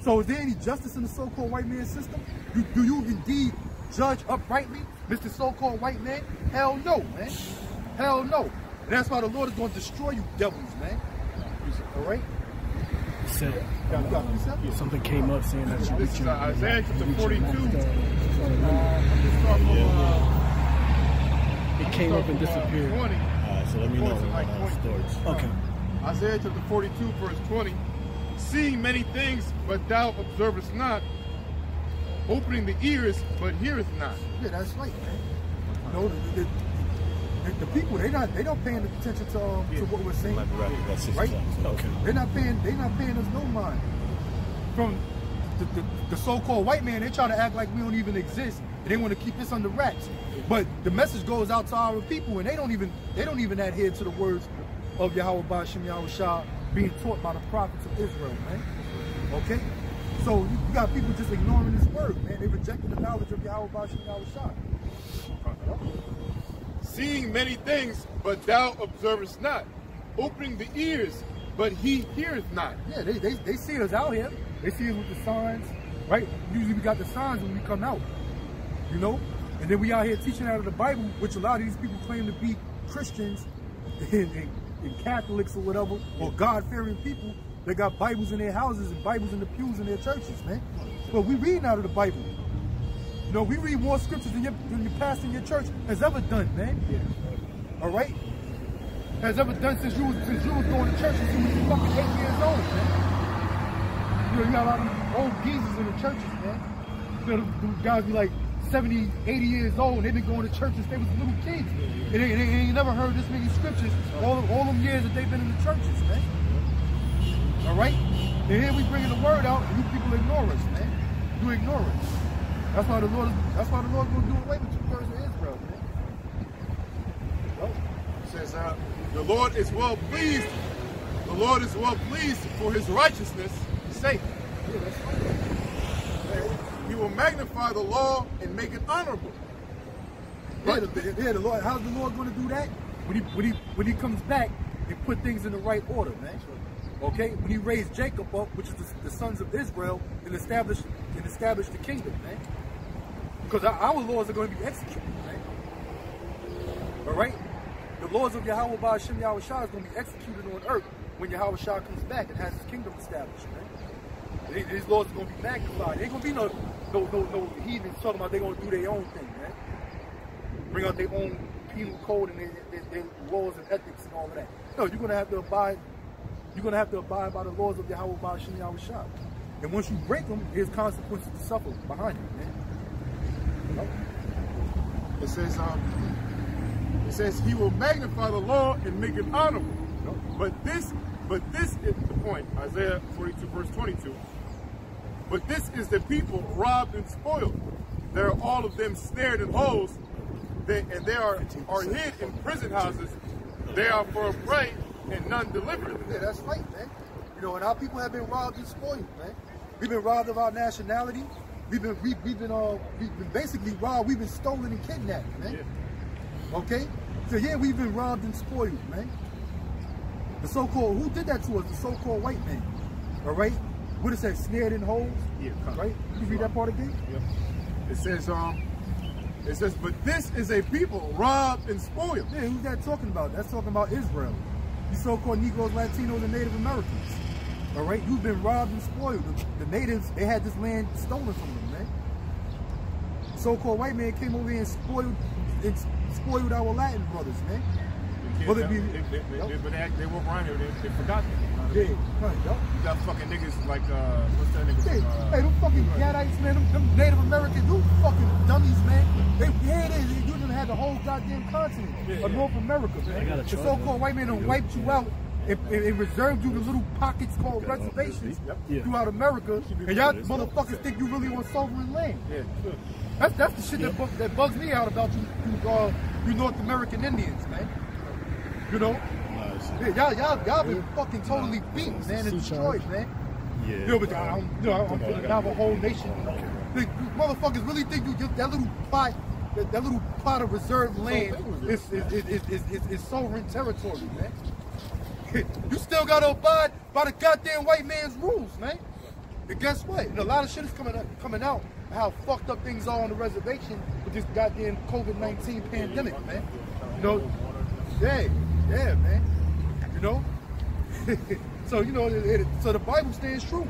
So is there any justice in the so-called white man system? Do you indeed judge uprightly, Mr. so-called white man? Hell no, man. Hell no. And that's why the Lord is going to destroy you devils, man. All right? Said, something came up saying that this is Isaiah chapter 42. It came up and disappeared. 20. So let me know when it starts. Okay. Isaiah chapter 42, verse 20. Seeing many things, but thou observest not. Opening the ears, but hearest not. Yeah, that's right, man. You know, the people, they not paying attention to what we're saying, right? Okay. They're not paying us no mind. From the so-called white man, they try to act like we don't even exist, and they want to keep this under wraps. But the message goes out to our people, and they don't even adhere to the words of Yahweh Ba'ashem Yahushua being taught by the prophets of Israel, man. Okay? So you got people just ignoring this word, man. They rejecting the knowledge of Yahweh Ba'ashem Yahushua. Seeing many things, but thou observest not. Opening the ears, but he heareth not. Yeah, they see us out here. They see us with the signs, right? Usually we got the signs when we come out, you know? And then we out here teaching out of the Bible, which a lot of these people claim to be Christians and Catholics or whatever, or God-fearing people that got Bibles in their houses and Bibles in the pews in their churches, man. But we reading out of the Bible. You know, we read more scriptures than your pastor in your church has ever done, man. Yeah. All right? Has ever done since you was going to church since you was fucking 8 years old, man. You know, you got a lot of old geezers in the churches, man. You know, the guys be like 70, 80 years old, and they've been going to church since they was little kids. And they ain't never heard this many scriptures all them years that they've been in the churches, man. All right? And here we bringing the word out, and you people ignore us, man. You ignore us. That's why the Lord's gonna do away with you first in Israel, man. It says, the Lord is well pleased. The Lord is well pleased for his righteousness' sake. Yeah, that's right. He will magnify the law and make it honorable. Yeah, the Lord. How's the Lord going to do that? When he comes back and put things in the right order, man. Okay, when he raised Jacob up, which is the sons of Israel, and established the kingdom, man. Because our laws are going to be executed, man. All right, the laws of Yahweh Ba'ashem Yahushua is going to be executed on earth when Yahweh Shah comes back and has his kingdom established, man. These laws are going to be magnified. There ain't going to be no heathens talking about they're going to do their own thing, man. Bring out their own penal code and their laws and ethics and all of that. No, you're going to have to abide. You're going to have to abide by the laws of Yahweh Ba'ashem Yahushua. And once you break them, there's consequences to suffer behind it, man. It says he will magnify the law and make it honorable. But this is the point. Isaiah 42 verse 22. But this is the people robbed and spoiled. They are all of them snared in holes, and they are hid in prison houses. They are for a prey and none delivered. Yeah, that's right, man. You know, and our people have been robbed and spoiled, man. We've been robbed of our nationality. We've been basically robbed. We've been stolen and kidnapped, man. Yeah. Okay? So yeah, we've been robbed and spoiled, man. The so-called, who did that to us? The so-called white man. All right? What is that? Snared in holes? Yeah. Right? You read that part again? Yep. It says, but this is a people robbed and spoiled. Yeah, who's that talking about? That's talking about Israel. You so-called Negroes, Latinos, and Native Americans. All right? You've been robbed and spoiled. The natives, they had this land stolen from them, man. The so-called white man came over here and spoiled our Latin brothers, man. But they walk around here, they forgot them. Yeah, right, you got fucking niggas like, what's that nigga? Hey, them fucking Gadites, man, them Native Americans, them fucking dummies, man. You done had the whole goddamn continent of North America, man. The so-called white man done wiped you out and reserved you the little pockets called reservations throughout America, and y'all motherfuckers think you really on sovereign land. Yeah. That's the shit that bugs me out about you North American Indians, man. You know? Yeah, y'all been fucking totally beat, man, and destroyed, man. Yeah. You know, but I'm putting out a whole nation. The motherfuckers really think that little plot of reserved land is sovereign territory, man. You still gotta abide by the goddamn white man's rules, man. And guess what? And a lot of shit is coming out how fucked up things are on the reservation with this goddamn COVID-19 pandemic, man. You know, yeah, man. You know, so you know, so the Bible stands true.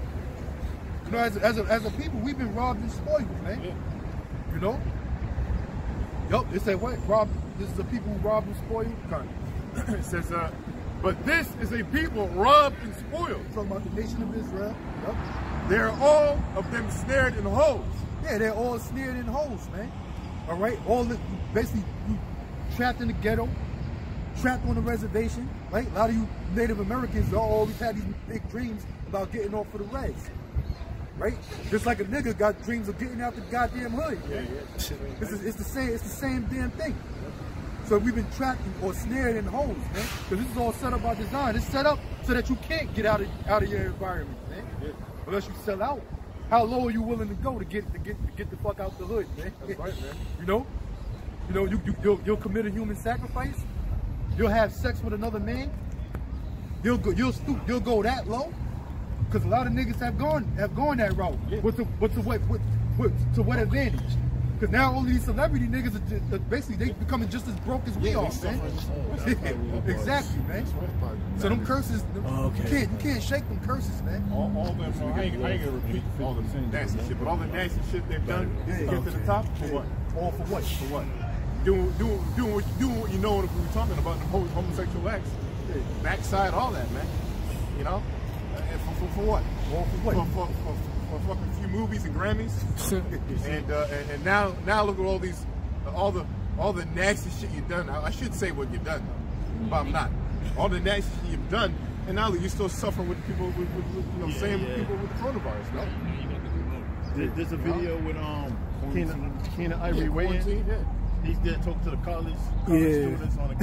You know, as a people, we've been robbed and spoiled, man. You know. Yup, it said what? This is a people who robbed and spoiled. It says, but this is a people robbed and spoiled. Talking about the nation of Israel. Yup. They're all of them snared in holes. Yeah, they're all snared in holes, man. All right, basically you trapped in the ghetto, trapped on the reservation, right? A lot of you Native Americans always had these big dreams about getting off of the regs, right? Just like a nigga got dreams of getting out the goddamn hood. Yeah. It's the same damn thing. So we've been trapped or snared in holes, man. Because this is all set up by design. It's set up so that you can't get out of your environment, man. Yeah. Unless you sell out. How low are you willing to go to get the fuck out the hood, man? That's right, man. You know, you'll commit a human sacrifice. You'll have sex with another man. You'll go that low. Because a lot of niggas have gone that route. Yeah. To what advantage? Because now all these celebrity niggas are basically they becoming just as broke as we are, man. Exactly, man. So them curses, you can't shake them curses, man. All them, I ain't gonna repeat all the nasty shit, but all the nasty shit they've done to get to the top, for what? All for what? For what? Doing what you know what we're talking about, the homosexual acts, backside, all that, man. You know, for what? All for what? For fucking few movies and Grammys, and now look at all the nasty shit you've done. I should say what you've done, but I'm not. All the nasty shit you've done, and now you're still suffering with people with people with the coronavirus, no? There's a video with Keenen Ivory Wayans. He's there talking to the college students on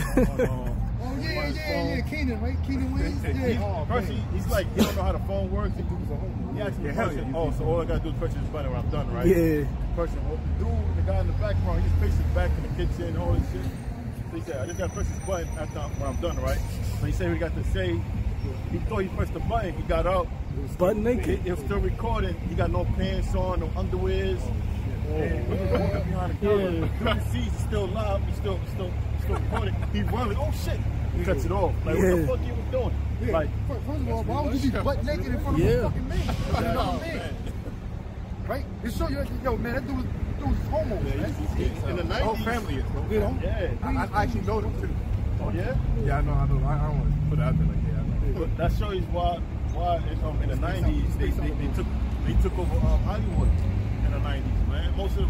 Keenen, right? Keenen Wayans. First, he's like, he don't know how the phone works. He asked me a question. Oh, so all I gotta do is press this button when I'm done, right? Yeah. Person, the guy in the background, he's pacing back in the kitchen, all this shit. So he said, I just gotta press this button when I'm done, right? So he said he got to say, he thought he pressed the button, he got up. It was butt naked. It was still recording. He got no pants on, no underwears. And behind the camera, the seats is still live, he's still recording. He running, oh shit! He cuts it off. Like, what the fuck you was doing? Yeah. Like, first of all, why would you be butt naked in front of a fucking man? Another man. Right? It show you, yo, man, that dude was homo, man. In the 90s, whole family is, bro. You know? Yeah. I actually know them too. Oh yeah? Yeah, I know. I don't want to put it out there like that. But that shows you why in the 90s they took over Hollywood in the 90s, man. Most of the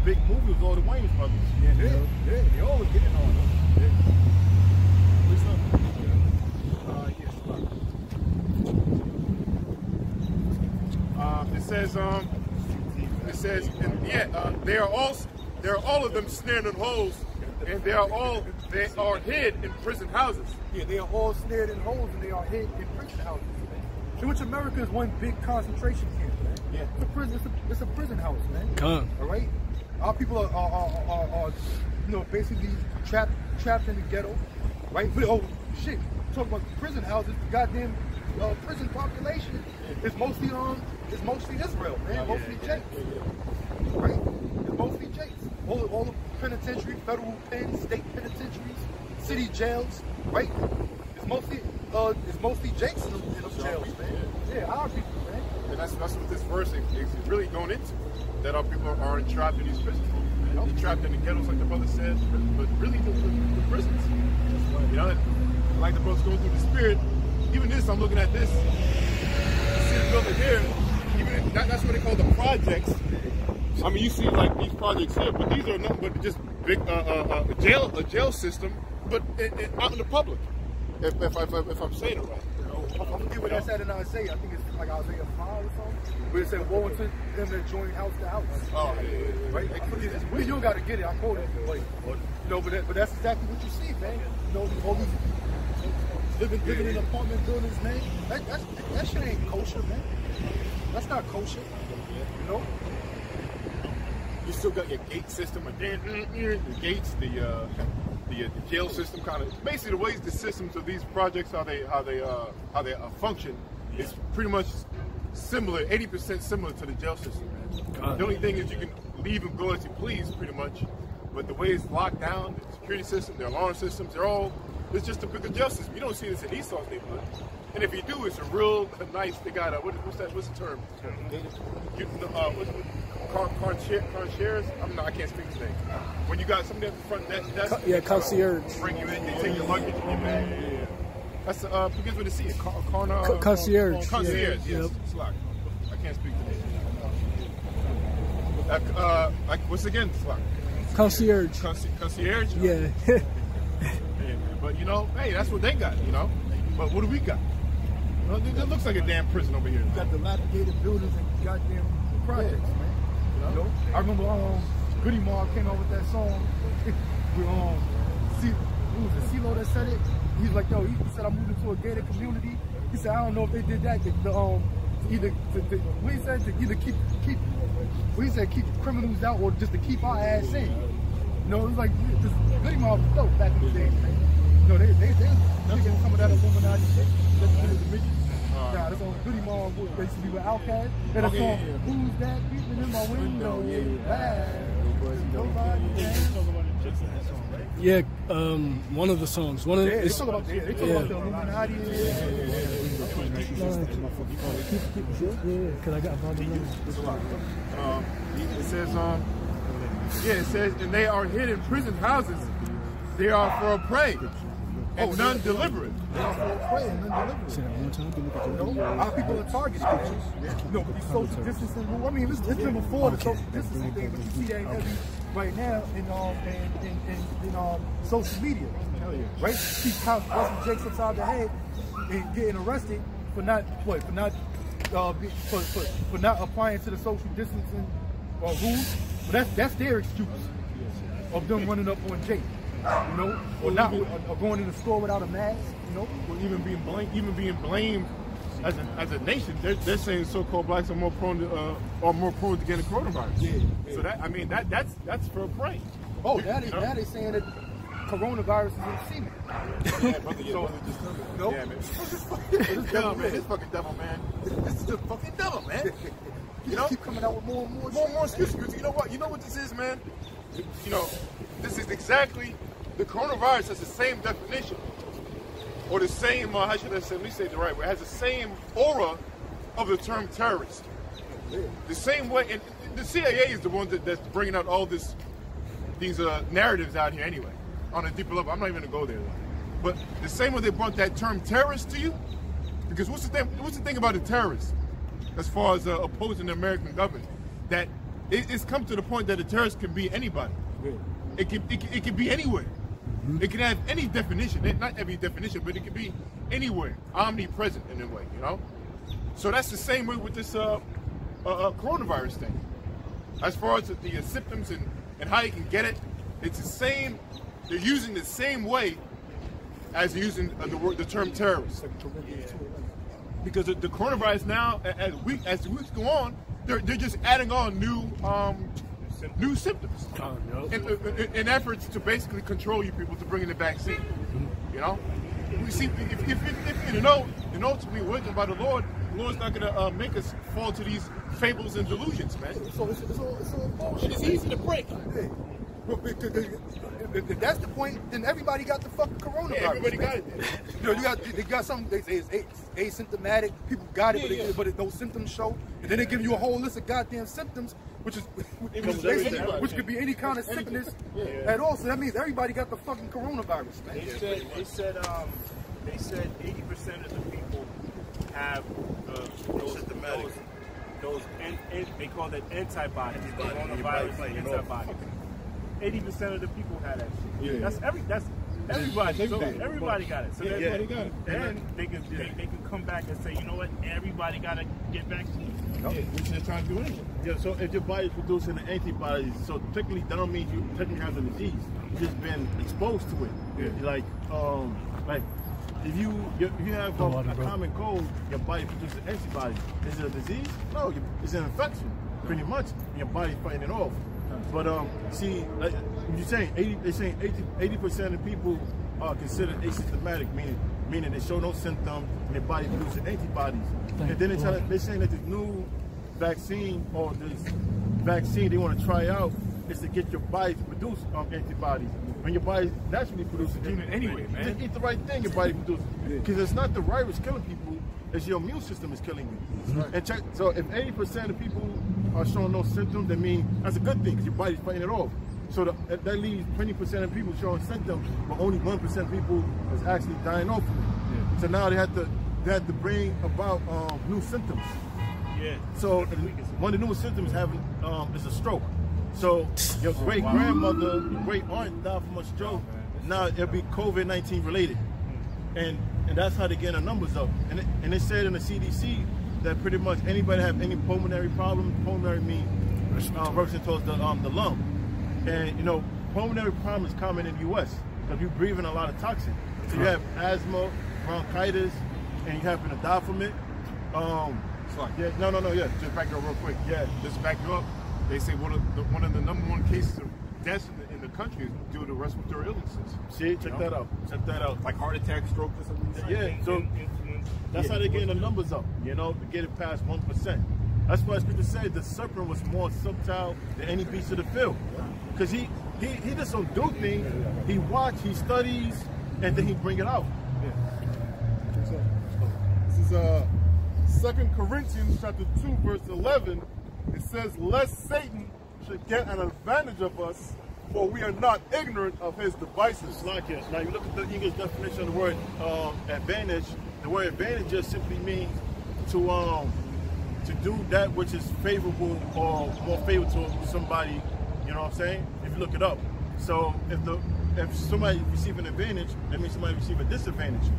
big movies were all the Wayans brothers. Yeah. They always getting on them. It says, they are all of them snared in holes, and they are hid in prison houses. Yeah, they are all snared in holes, and they are hid in prison houses. In which America is one big concentration camp, man. Yeah, it's a prison. It's a prison house, man. Come. All right, our people are basically trapped in the ghetto, right? But, oh shit, talk about prison houses. The goddamn prison population is mostly Israel, man. Mostly Jakes, right? It's mostly Jakes. All the penitentiary, federal pens, state penitentiaries, city jails, right? It's mostly Jakes in those jails, man. Yeah, our people, man. And that's what this verse is really going into. That our people are trapped in these prisons. They're trapped in the ghettos, like the brother said, but really the prisons. You know, like the brother's going through the spirit. Even this, I'm looking at this. You see the building here. Even that's what they call the projects. I mean, you see like these projects here, but these are nothing but just big a jail system, but out in the public. If I'm saying it right. I forget what that said in Isaiah. I think it's like Isaiah 5 or something. Where it said, "Woe unto them that join house to house." Oh, yeah. Right? You don't got to get it. I quote it. Like, but that's exactly what you see, man. You know, all these living in apartment buildings, man. That shit ain't kosher, man. That's not kosher. You know. You still got your gate system, the gates, the jail system, kind of basically the ways the systems of these projects how they function is pretty much similar, 80% similar to the jail system, man. The only thing is you can leave and go as you please, pretty much. But the way it's locked down, the security system, the alarm systems, it's just a bigger jail system. You don't see this in Esau's neighborhood. And if you do, it's a real nice, they got what's the term? Concierge? I can't speak his name. When you got somebody at the front desk. Yeah, concierge. Bring you in, they take your luggage and get back. Yeah. That's, begins with a C. Concierge. Concierge, yes. Yep. Slack. I can't speak the name. What's again, Slack? Concierge. Concierge? Yeah. Yeah. But, you know, hey, that's what they got, you know? But what do we got? You know, it looks like a damn prison over here. You got dilapidated buildings and goddamn projects, man. You know? I remember Goody Mob came out with that song with who was it, CeeLo that said it? He's like, yo, he said I moved into a gated community. He said, I don't know if they did that to keep criminals out or just to keep our ass in. You know, it was like this Goody Mob was dope back in the day, man. You know, they getting some of that Illuminati shit. Nah, that's on Goody Mob. They used to be with Outkast. And the song, who's that beeping in my window? Yeah, one of the songs. They talk about the Illuminati. Because I got it says, and they are hid in prison houses. They are for a prey and none deliberate. They are for a prey and none deliberate. Our people are target scriptures. You know, these social distancing rules. I mean, it's been before the social distancing thing, but you see that heavy right now in social media. Right? See how Russell Jakes upside the head and getting arrested for not applying to the social distancing rules. But that's their excuse of them running up on Jake, you know, or going in the store without a mask, you know, or even being blamed as a nation. They're saying so-called blacks are more prone to getting coronavirus. Yeah. So that's for a prank. Oh, now they're saying that coronavirus is in semen. Yeah, man. This devil, man. This fucking devil, man. This is the fucking devil, man. You know, keep coming out with more and more excuses. You know what? You know what this is, man? You know, this is exactly, the coronavirus has the same definition, or the same, how should I say, let me say it the right way, it has the same aura of the term terrorist. The same way, and the CIA is the one that's bringing out all these narratives out here anyway, on a deeper level. I'm not even going to go there, though. But the same way they brought that term terrorist to you, because what's the thing about a terrorist? As far as opposing the American government, that it's come to the point that a terrorist can be anybody. Yeah. It can be anywhere. Mm-hmm. It can have any definition, not every definition, but it can be anywhere, omnipresent in a way, you know? So that's the same way with this coronavirus thing. As far as the symptoms and how you can get it, it's the same, they're using the same way as using the term terrorist. Because the coronavirus now, as the weeks go on, they're just adding on new symptoms in efforts to basically control you people to bring in the vaccine. You know, we see if you know to be working by the Lord's not gonna make us fall to these fables and delusions, man. So it's all bullshit. It's easy to break. If that's the point, then everybody got the fucking coronavirus. Yeah, everybody got it. You know, they got something. They say it's asymptomatic. People got it, but those symptoms show, and then they give you a whole list of goddamn symptoms, which could be any kind of sickness at all. So that means everybody got the fucking coronavirus, man. They said 80% of the people have those they call that antibodies. Coronavirus antibodies. 80% of the people had that shit. Yeah. That's everybody. So everybody got it. So everybody got it. Then they can come back and say, you know what? Everybody got to get vaccinated. Yeah, which they're trying to do anyway. Yeah. So if your body's producing the antibodies, so technically that don't mean you technically have the disease. You've just been exposed to it. Yeah. Like if you have a common cold, your body produces antibodies. Is it a disease? No, it's an infection. Pretty much, your body's fighting it off. But see, like you're saying, they're saying 80% of people are considered asymptomatic, meaning meaning they show no symptoms and their body produces antibodies. And then they're saying that this new vaccine or this vaccine they want to try out is to get your body to produce antibodies. When your body naturally produces it anyway, man. Just eat the right thing, your body produces. Because it's not the virus killing people, it's your immune system is killing you. Right. And check, so if 80% of people are showing no symptoms, that means that's a good thing because your body's fighting it off. So that leaves 20% of people showing symptoms, but only 1% of people is actually dying off of it. Yeah. So now they have to bring about new symptoms. Yeah. So one of the new symptoms is a stroke. So your great grandmother, your great aunt died from a stroke. Now it'll be COVID-19 related, and that's how they get the numbers up. And they said in the CDC that pretty much anybody have any pulmonary problem, pulmonary means referring towards the lung, and you know pulmonary problem is common in the U.S. because you're breathing a lot of toxin. So you have asthma, bronchitis, and you happen to die from it. Yeah. Just back up real quick. Yeah, just back you up. They say one of the number one cases of deaths in the country is due to respiratory illnesses. See, check that out. Check that out. Like heart attack, stroke, or something. Yeah, so that's how they're getting the numbers up, you know, to get it past 1%. That's why Scripture said the serpent was more subtle than any beast of the field. Because he just don't do things. He watch, he studies, and then he bring it out. Yeah. So this is 2 Corinthians chapter 2, verse 11. It says, lest Satan should get an advantage of us, for we are not ignorant of his devices. Like it. Now you look at the English definition of the word advantage. The word advantage just simply means to do that which is favorable or more favorable to somebody. You know what I'm saying? If you look it up. So if somebody receives an advantage, that means somebody receives a disadvantage.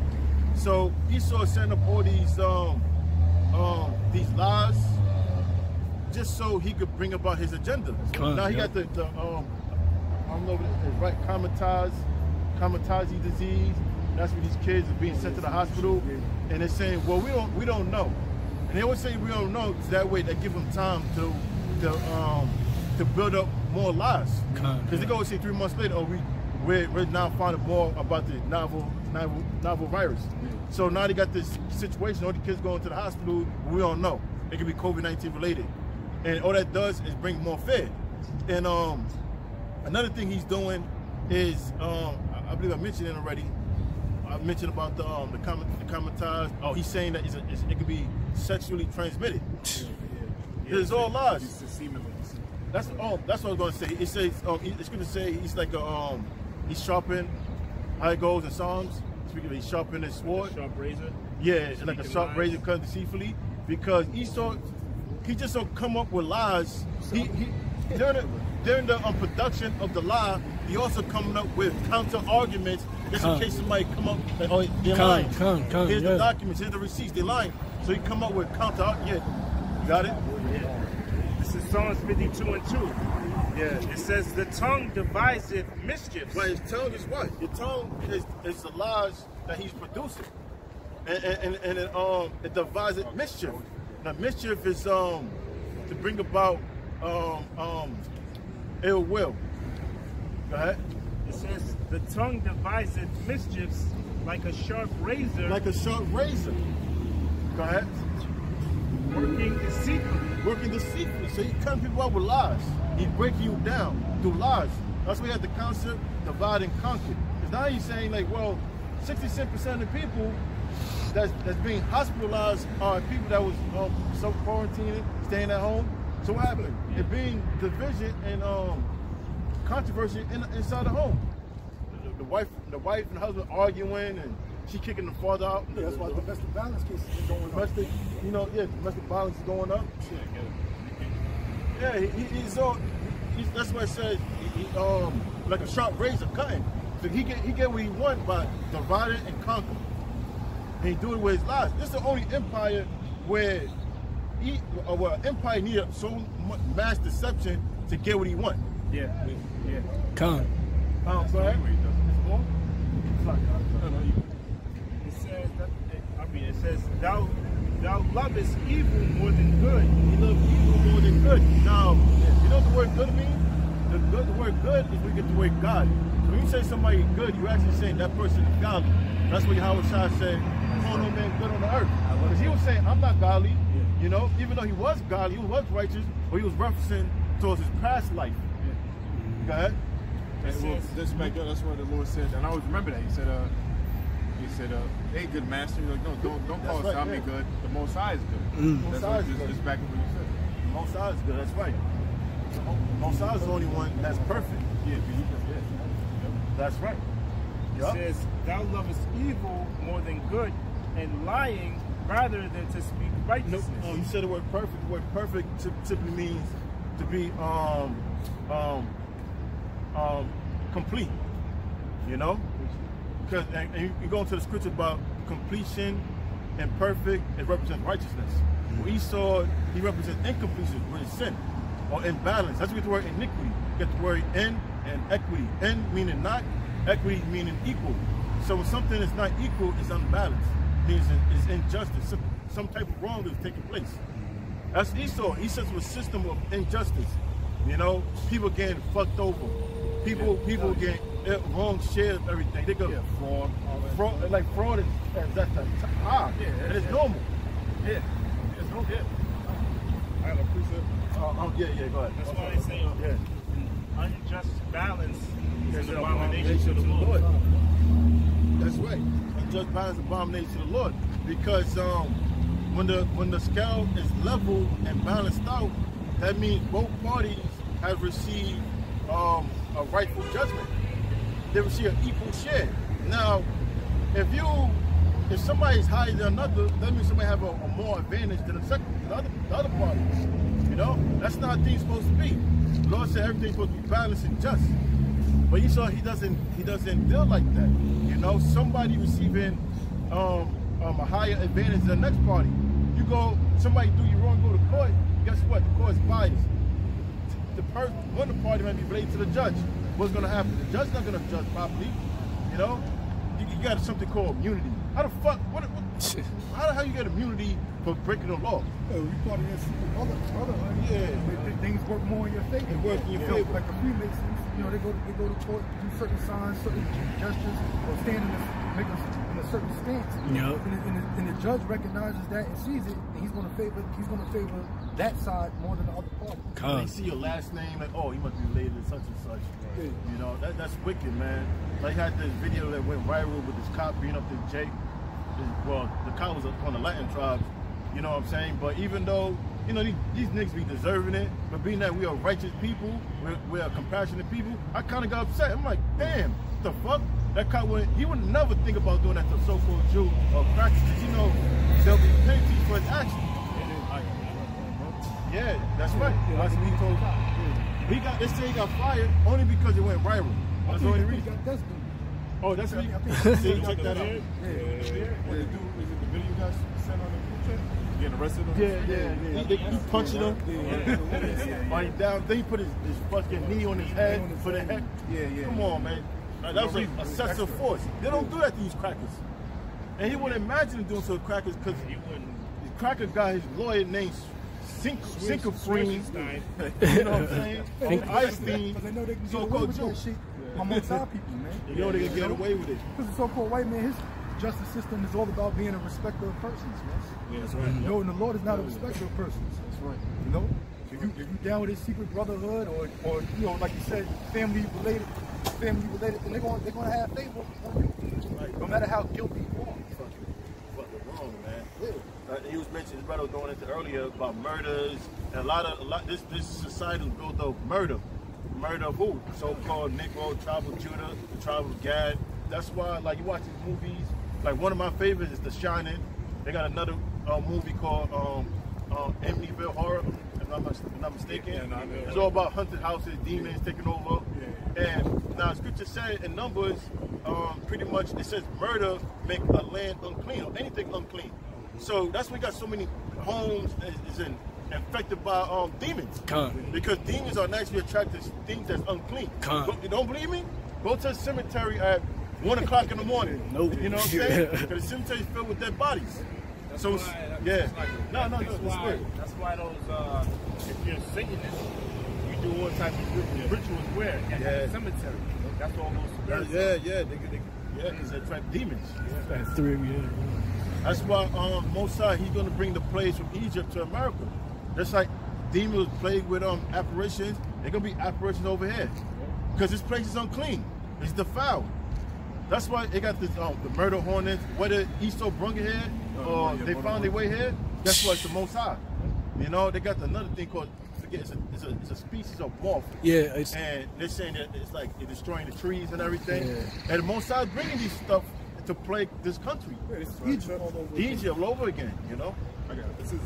So Esau sent up all these lies, just so he could bring about his agenda. Now he got the I don't know if it's right, Kamatazi disease. That's where these kids are being sent to the hospital, and they're saying, well, we don't know. And they always say we don't know, because that way they give them time to build up more lies. Because they go and say 3 months later, oh, we're now finding more about the novel virus. So now they got this situation, all the kids going to the hospital, we don't know. It could be COVID-19 related. And all that does is bring more fear. And another thing he's doing is, I believe I mentioned it already. I mentioned about the Kamatazi. Oh, he's saying that it could be sexually transmitted. It's all lies. That's what I was going to say. It says it's going to say he's like he's sharpening. How it goes in Psalms. Speaking of, he's sharpening his sword. Sharp razor. Yeah, it's like a sharp razor cut deceitfully, because Esau, he just don't come up with lies. During the production of the lie, he also coming up with counter arguments just in case somebody come up like, oh, they're lying. Here's the documents, here's the receipts, they're lying. So he come up with counter arguments. You got it? Yeah. This is Psalms 52:2. Yeah. It says the tongue deviseth mischief. But his tongue is what? Your tongue is the lies that he's producing. And it devises mischief. Now mischief is to bring about ill will. Go ahead. It says the tongue deviseth mischiefs like a sharp razor. Like a sharp razor. Go ahead. Working deceitfully. So he's cutting people out with lies. He's breaking you down through lies. That's why you have the concept divide and conquer. Because now he's saying like, well, 66% of the people that's being hospitalized are people that was self-quarantining, staying at home. So what happened? It being division and controversy inside the home. The wife and husband arguing, and she kicking the father out. Yeah, that's why domestic violence cases are going up. Domestic violence is going up. Yeah, that's why I said like a sharp razor cutting. So he get what he wants by dividing and conquering. And he do it with his lies. This is the only empire where empire needed so much mass deception to get what he wants. Yeah. Go ahead. It says thou lovest evil more than good. You love evil more than good. Now, you know what the word good means? good, the word good is we get the word God. So when you say somebody good, you're actually saying that person is godly. That's what Howard Shah said, call no man good on the earth. Because he was saying, I'm not godly, you know, even though he was godly, he was righteous, but he was referencing towards his past life. Go ahead. That's what the Lord said, and I always remember that. He said, hey, good master. He's like, no, don't call Sami good. The Most High is good. Most High is good. Just back what you said. The Most High is good, that's right. Most High is the only one that's perfect. Yeah. That's right. It says, thou lovest evil more than good, and lying rather than to speak righteousness. You said the word perfect. The word perfect typically means to be complete. You know? Because and you go into the scripture about completion and perfect, it represents righteousness. Well, Esau, he represents incompletion, which is sin, or imbalance. That's what we get the word iniquity. You get the word in and equity. In meaning not, equity meaning equal. So when something is not equal, it's unbalanced. It means it's injustice. Some type of wrong is taking place. That's Esau. Esau was a system of injustice. You know, people getting fucked over. People getting wrong shares of everything. They go fraud, like fraud is that's and it's normal. Yeah, it's normal. Yeah. I have a precept. Yeah, go ahead. That's why they say an unjust balance is an abomination to the Lord. That's right. Unjust balance is abomination to the Lord. Because when the scale is level and balanced out, that means both parties have received a rightful judgment. They receive an equal share. Now, if somebody's higher than another, that means somebody have a more advantage than the other party. You know, that's not how things supposed to be. The Lord said everything's supposed to be balanced and just. But Esau, he doesn't deal like that. You know, somebody receiving a higher advantage than the next party. Somebody do you wrong, go to court. Guess what? The court's biased. One of the party might be related to the judge. What's going to happen? The judge's not going to judge properly. You know, you got something called immunity. How the fuck? How the hell you get immunity for breaking the law? You part of things work more in your favor. It works in your favor. Like the Freemasons, you know, they go to court, do certain signs, certain gestures, or stand make in a certain stance. Yep. And the judge recognizes that and sees it, and he's going to favor that side more than the other party. When they see your last name, like, oh, he must be related to such and such. Yeah. You know, that's wicked, man. Like, he had this video that went viral with this cop beating up this Jake. Well, the cop was on the Latin tribes, you know what I'm saying? But even though, you know, these niggas be deserving it, but being that we are righteous people, we are compassionate people, I kind of got upset. I'm like, damn, what the fuck? That cop he would never think about doing that to a so-called Jew or practice, because you know, there'll be penalties for his action. Yeah, that's right. That's what he told. They say he got fired only because it went viral. That's the only reason. Oh, that's what he check that out. What they do, is it the video you guys sent on the group chat? Getting arrested? Yeah. He punching him. While he down, then he put his fucking knee on his head for the head. Yeah. Come on, man. That was an excessive force. They don't do that to these crackers. And he wouldn't imagine doing so to crackers because the cracker got his lawyer named Sinkerfreen. You know what I'm saying? Einstein. Because they know they can get So-called away with Jew. that shit amongst our people, man. You know they can get away with it. Because the so-called white man, his justice system is all about being a respecter of persons, man. Yeah, that's right. You know, and the Lord is not a respecter of persons. That's right. You know? If you down with his secret brotherhood or you know, like you said, family related, then they're gonna have favor on you. Right. No matter how guilty you are. Fucking wrong, man. He was mentioning, his brother was going into earlier about murders, and a lot. This society was built of murder. Murder of who? So-called Negro, tribe of Judah, the tribe of Gad. That's why, like, you watch these movies. Like, one of my favorites is The Shining. They got another movie called Amityville Horror, if I'm not mistaken. It's all about haunted houses, demons taking over. And now, Scripture said in Numbers, pretty much it says murder make a land unclean, or anything unclean. So that's why we got so many homes infected by demons. Because demons are naturally attracted to things that's unclean. But you don't believe me? Go to the cemetery at 1 o'clock in the morning. Nope. You know what I'm saying? Because the cemetery is filled with dead bodies. So, yeah. No, it's the spirit. That's why those, if you're a Satanist, you do all types of rituals where? At the cemetery. That's all those. Because they attract demons. That's three, That's why Mosai, he's going to bring the plagues from Egypt to America. Just like demons plagued with apparitions, they're going to be apparitions over here. Because this place is unclean. It's defiled. That's why they got this the murder hornets, whether Esau brung it here or they found their way here, that's why it's the Most High. You know, they got another thing called, it's a species of moth. Yeah. And they're saying that it's like they're destroying the trees and everything. Yeah. And the Most High is bringing these stuff to plague this country. Yeah, it's Egypt all over again. Egypt all over again, you know? I got it. This is,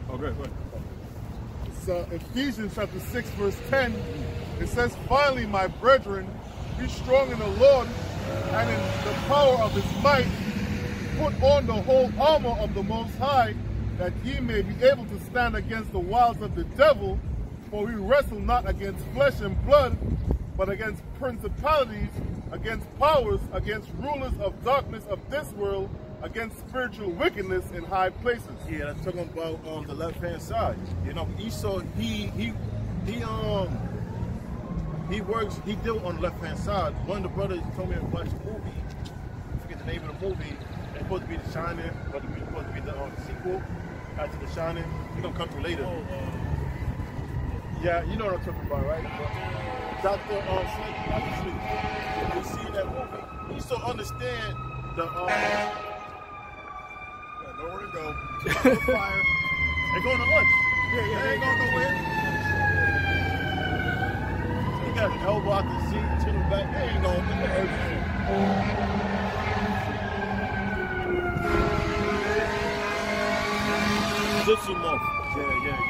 go ahead. It's Ephesians chapter 6, verse 10. It says, finally, my brethren, be strong in the Lord and in the power of his might. Put on the whole armor of the Most High, that ye may be able to stand against the wiles of the devil. For we wrestle not against flesh and blood, but against principalities, against powers, against rulers of darkness of this world, against spiritual wickedness in high places. Yeah, that's talking about on the left-hand side. You know, Esau, he dealt on the left-hand side. One of the brothers told me to watch the movie. I forget the name of the movie. It's supposed to be The Shining, but it's supposed to be the sequel after The Shining. We're gonna come through later. Yeah, you know what I'm talking about, right? Dr. Sleep. You see that movie. You still understand the nowhere to go. Fire. They're going to lunch. Yeah, they ain't going nowhere. You got an elbow out the seat, chin back. They ain't going nowhere. Gypsy moth. Yeah.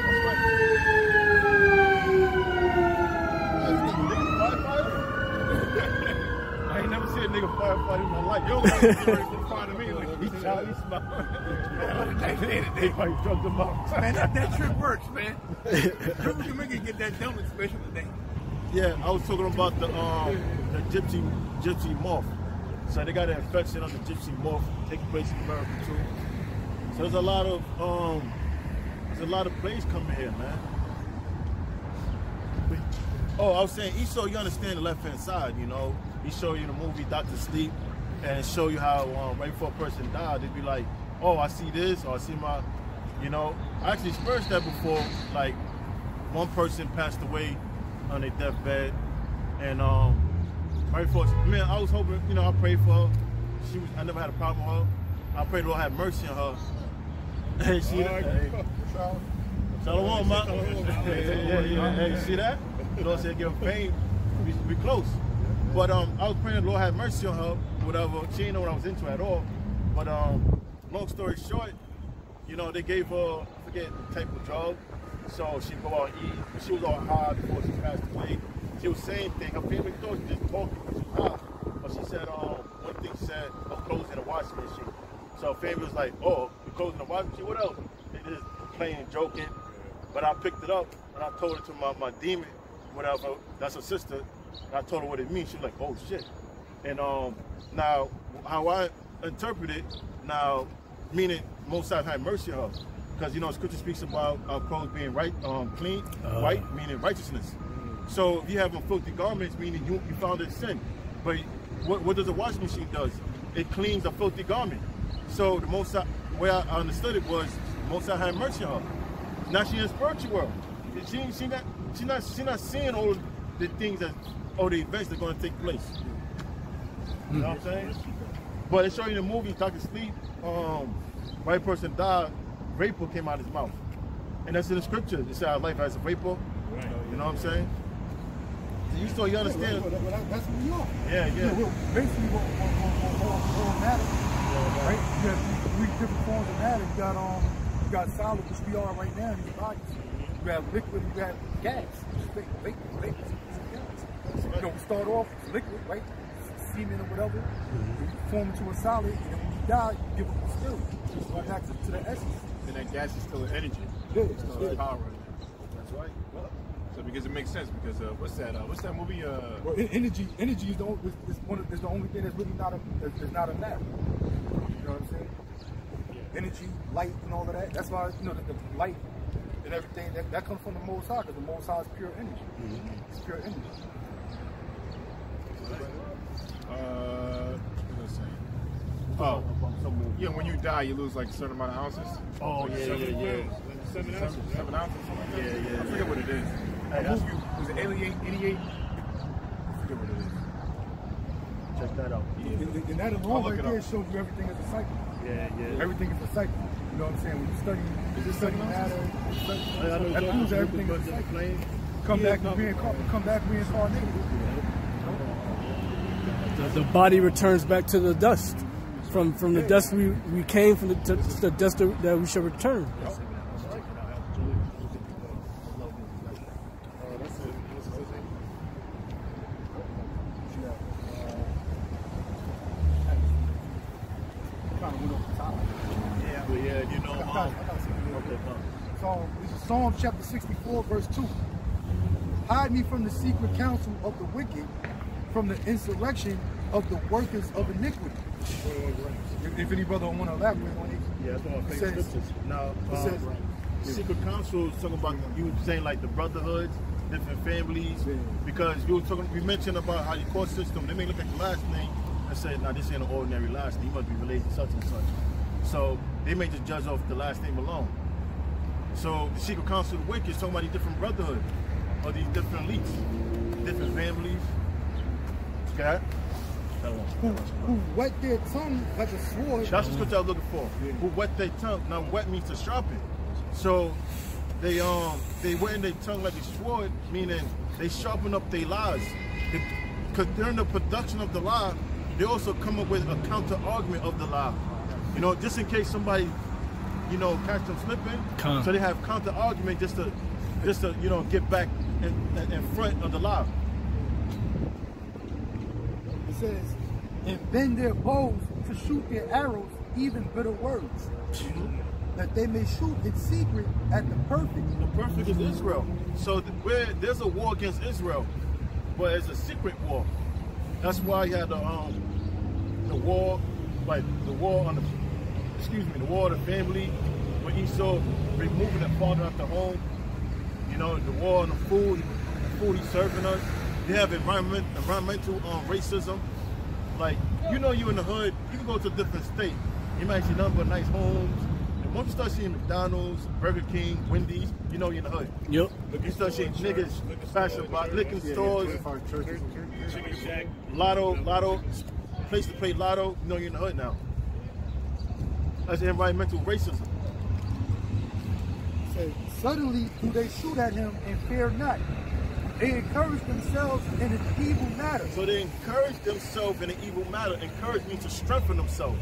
That's right. I ain't never seen a nigga firefighter in my life. You don't know from fire to me. Like, he smiled. They probably drugged him up. Man, that trip works, man. Remember you make it get that donut special today. Yeah, I was talking about the gypsy moth. So they got an infection of the gypsy moth taking place in America too. So there's a lot of plays coming here, man. Oh, I was saying, Esau, you understand the left-hand side, you know. He show you the movie Dr. Sleep, and it show you how right before a person died, they'd be like, oh, I see this, or I see my, you know. I actually experienced that before. Like, one person passed away on their deathbed, and right before, man, I was hoping, you know, I prayed for her. I never had a problem with her. I prayed the Lord have mercy on her. Hey, see that? Shalom, man. Hey, you see that? The Lord said, give her pain, be close. But I was praying the Lord have mercy on her, whatever. She didn't know what I was into at all. But long story short, you know, they gave her, I forget the type of drug. So she'd go out and eat. She was all high before she passed away. She was saying things. Her family thought she just talking because she was high. But she said, one thing she said, her clothes in a washing machine. So her family was like, oh, your clothes in a washing machine? What else? They just playing and joking. But I picked it up and I told it to my demon, whatever, that's her sister. And I told her what it means. She was like, oh shit. And now, how I interpret it, now, meaning Most High had mercy on her. Because, you know, Scripture speaks about our clothes being clean, white, meaning righteousness. So if you have filthy garments, meaning you found in sin. But what does a washing machine does? It cleans a filthy garment. So the Most High, the way I understood it was, Most High had mercy on her. Now she's in the spiritual world. She's not seeing all the things all the events that are going to take place. You know what I'm saying? But they show you in the movie, Dr. Sleep, white person died, vapor came out of his mouth. And that's in the scripture. It says our life as a vapor. Right. You know what I'm saying? So you understand? That's who we are. Yeah. You know, basically, all matter, right? You have three different forms of matter. You got solid, which we are right now in these bodies. You have liquid, you have gas. Vapor. You know, we start off liquid, right? Semen or whatever. You form into a solid, and then when you die, you give up the spirit. So it acts to the essence. And that gas is still an energy. Yeah, it's still power. That's right. So because it makes sense, because what's that movie? Well, energy is the only thing that's really not a matter. You know what I'm saying? Yeah. Energy, light, and all of that. That's why, you know, the light and everything that comes from the Most High, because the Most High is pure energy. It's pure energy. Oh, yeah. When you die, you lose like a certain amount of ounces. Oh, yeah. 7 ounces. 7 ounces. Something like that. Yeah. I forget what it is. Was it 88? I forget what it is. Check that out. Yeah. And that alone right there shows you everything is a cycle. Yeah. Everything is a cycle. You know what I'm saying? When you study matter, that proves that everything is a cycle. Come back reincarnated. The body returns back to the dust. From the dust we came from, the dust that we shall return. So this is Psalm chapter 64, verse 2. Hide me from the secret counsel of the wicked, from the insurrection of the workers of iniquity. If any brother want to elaborate on it. Yeah, that's one of my favorite scriptures. Now, secret counsel is talking about, you were saying like the brotherhoods, different families, because we mentioned about how the court system, they may look at the last name and say, nah, this ain't an ordinary last name, he must be related to such and such. So they may just judge off the last name alone. So the secret counsel of the wicked is talking about these different brotherhoods, or these different elites, different families. Okay? Who wet their tongue like a sword. That's the scripture I was looking for. Who wet their tongue. Now wet means to sharpen. So they wet their tongue like a sword, meaning they sharpen up their lies. Because during the production of the lie, they also come up with a counter argument of the lie. You know, just in case somebody, you know, catch them slipping. So they have counter argument just to you know, get back in front of the lie. It says, and bend their bows to shoot their arrows, even bitter words, that they may shoot in secret at the perfect. The perfect is Israel. So there's a war against Israel, but it's a secret war. That's why you had the war, like the war on the war of the family, when Esau removing the father out the home. You know, the war on the food he's serving us. They have environmental racism. Like, you know, you in the hood, you can go to a different state. You might see nothing but nice homes. And once you start seeing McDonald's, Burger King, Wendy's, you know you're in the hood. Yep. You start seeing niggas fashion by liquor stores, lotto, place to play lotto, you know you're in the hood now. That's environmental racism. So, suddenly do they shoot at him and fear not. They encourage themselves in an evil matter. So they encourage themselves in an evil matter. Encourage means to strengthen themselves.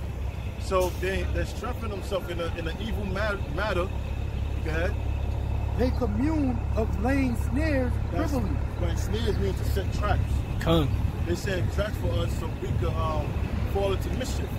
So they strengthen themselves in an evil matter. Go ahead. They commune of laying snares privily. Right, snares means to set traps. Come. They set traps for us so we could fall into mischief.